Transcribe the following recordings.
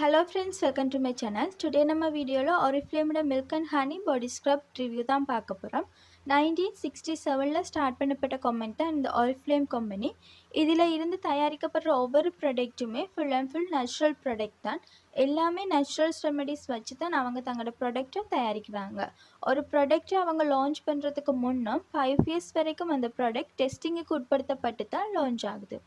Hello friends, welcome to my channel. Today நம்ம வீடியோல Oriflame milk and honey body scrub review தான் பார்க்க போறோம். 1967ல ஸ்டார்ட் பண்ணப்பட்ட கம்பெனி தான் இந்த Oriflame கம்பெனி. இதில இருந்து தயாரிக்கப்படுற ஒவ்வொரு ப்ராடக்ட்டுமே full and full natural product தான். எல்லாமே நேச்சுரல் ரெமெடிஸ் வச்சு தான் அவங்க தங்களோட ப்ராடக்ட்டை தயாரிக்கிறாங்க. ஒரு ப்ராடக்ட்டை அவங்க லான்ச் பண்ணுறதுக்கு முன்னும் 5 இயர்ஸ் வரைக்கும் அந்த ப்ராடக்ட் டெஸ்டிங்குக்கு உட்படுத்தப்பட்டு தான் லான்ச் ஆகுது.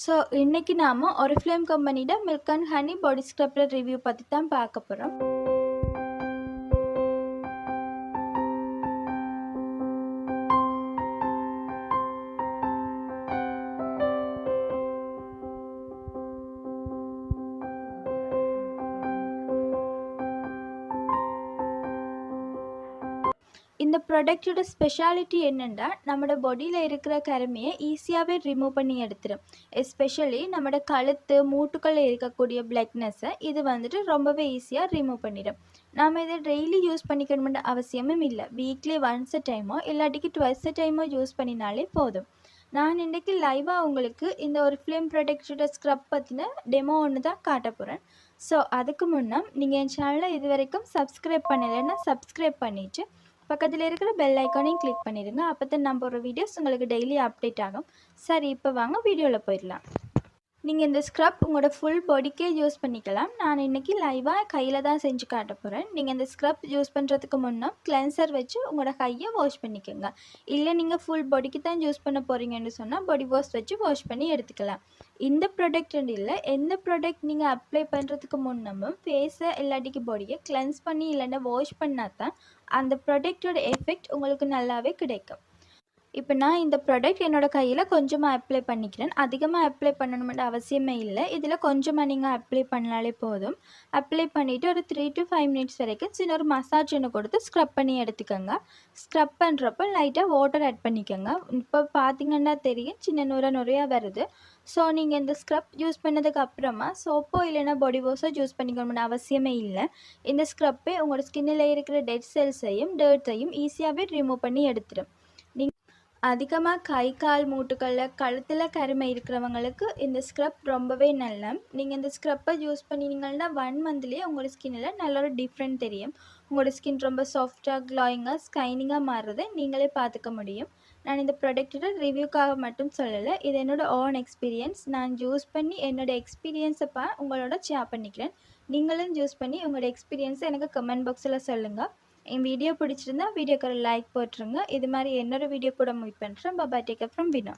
ஸோ இன்றைக்கி நாம் Oriflame கம்பெனியோட milk and honey body scrub review பற்றி தான் பார்க்க போகிறோம். இந்த ப்ராடக்ட்டோட ஸ்பெஷாலிட்டி என்னென்னா நம்மளோட பாடியில் இருக்கிற கருமையை ஈஸியாகவே ரிமூவ் பண்ணி எடுத்துடும். எஸ்பெஷலி நம்மளோட கழுத்து மூட்டுக்களில் இருக்கக்கூடிய பிளாக்னஸை இது வந்துட்டு ரொம்பவே ஈஸியாக ரிமூவ் பண்ணிடும். நாம் இதை டெய்லி யூஸ் பண்ணிக்கணும்னு அவசியமும் இல்லை. வீக்லி ஒன்ஸ் டைமோ இல்லாட்டிக்கு ட்வைஸ் டைமோ யூஸ் பண்ணினாலே போதும். நான் இன்றைக்கி லைவாக உங்களுக்கு இந்த Oriflame ப்ராடக்ட்டோட ஸ்க்ரப் பற்றின டெமோ ஒன்று தான் காட்ட போகிறேன். ஸோ அதுக்கு முன்னே நீங்கள் என் சேனலை இது வரைக்கும் சப்ஸ்கிரைப் பண்ணலைன்னா சப்ஸ்கிரைப் பண்ணிவிட்டு பக்கத்தில் இருக்கிற பெல் ஐக்கானையும் கிளிக் பண்ணிடுங்க. அப்போ தான் நம்ம ஒரு வீடியோஸ் உங்களுக்கு டெய்லி அப்டேட் ஆகும். சரி, இப்போ வாங்க வீடியோவில் போயிடலாம். நீங்கள் இந்த ஸ்க்ரப் உங்களோட ஃபுல் பாடிக்கே யூஸ் பண்ணிக்கலாம். நான் இன்றைக்கி லைவாக கையில் தான் செஞ்சு காட்ட போகிறேன். நீங்கள் இந்த ஸ்க்ரப் யூஸ் பண்ணுறதுக்கு முன்னே கிளென்சர் வச்சு உங்களோட கையை வாஷ் பண்ணிக்கோங்க. இல்லை நீங்கள் ஃபுல் பாடிக்கு தான் யூஸ் பண்ண போகிறீங்கன்னு சொன்னால் பாடி வாஷ் வச்சு வாஷ் பண்ணி எடுத்துக்கலாம். இந்த ப்ராடக்ட் இல்லை, எந்த ப்ராடக்ட் நீங்கள் அப்ளை பண்ணுறதுக்கு முன்னமும் ஃபேஸை இல்லாட்டிக்கு பாடியை கிளென்ஸ் பண்ணி இல்லைன்னா வாஷ் பண்ணால் தான் அந்த ப்ராடக்டோட எஃபெக்ட் உங்களுக்கு நல்லாவே கிடைக்கும். இப்போ நான் இந்த ப்ராடக்ட் என்னோடய கையில் கொஞ்சமாக அப்ளை பண்ணிக்கிறேன். அதிகமாக அப்ளை பண்ணணுமென்ற அவசியமே இல்லை. இதில் கொஞ்சமாக நீங்கள் அப்ளை பண்ணாலே போதும். அப்ளை பண்ணிவிட்டு ஒரு 3 to 5 மினிட்ஸ் வரைக்கும் சின்ன ஒரு மசாஜ் ஒன்று கொடுத்து ஸ்க்ரப் பண்ணி எடுத்துக்கோங்க. ஸ்க்ரப் பண்ணுறப்போ லைட்டாக வாட்டர் ஆட் பண்ணிக்கோங்க. இப்போ பார்த்திங்கன்னா தெரியும் சின்ன நுரையாக வருது. ஸோ நீங்கள் இந்த ஸ்க்ரப் யூஸ் பண்ணதுக்கு அப்புறமா சோப்போ இல்லைன்னா பாடி வாஷோ யூஸ் பண்ணிக்கணும்னு அவசியமே இல்லை. இந்த ஸ்க்ரப்பே உங்களோட ஸ்கின்னில் இருக்கிற டெட் செல்ஸையும் டர்ட்ஸையும் ஈஸியாகவே ரிமூவ் பண்ணி எடுத்துடும். அதிகமாக கை கால் மூட்டுகளில் கழுத்தில் கருமை இருக்கிறவங்களுக்கு இந்த ஸ்க்ரப் ரொம்பவே நல்ல. நீங்கள் இந்த ஸ்க்ரப்பை யூஸ் பண்ணினீங்கன்னா 1 மந்த்லேயே உங்களோட ஸ்கின்னில் நல்ல ஒரு டிஃப்ரெண்ட் தெரியும். உங்களோட ஸ்கின் ரொம்ப சாஃப்டாக க்ளாயிங்காக ஸ்கைனிங்காக மாறுறதை நீங்களே பார்த்துக்க முடியும். நான் இந்த ப்ராடக்ட்டோட ரிவ்யூக்காக மட்டும் சொல்லலை, இது என்னோடய ஓன் எக்ஸ்பீரியன்ஸ். நான் யூஸ் பண்ணி என்னோடய எக்ஸ்பீரியன்ஸை உங்களோட ஷேர் பண்ணிக்கிறேன். நீங்களும் யூஸ் பண்ணி உங்களோட எக்ஸ்பீரியன்ஸை எனக்கு கமெண்ட் பாக்ஸில் சொல்லுங்கள். என் வீடியோ பிடிச்சிருந்தா வீடியோக்கு ஒரு லைக் போட்டுருங்க. இது மாதிரி என்னோட வீடியோ கூட மீட் பண்ணுறேன். பாய், டேக் கேர் ஃப்ரம் வினோ.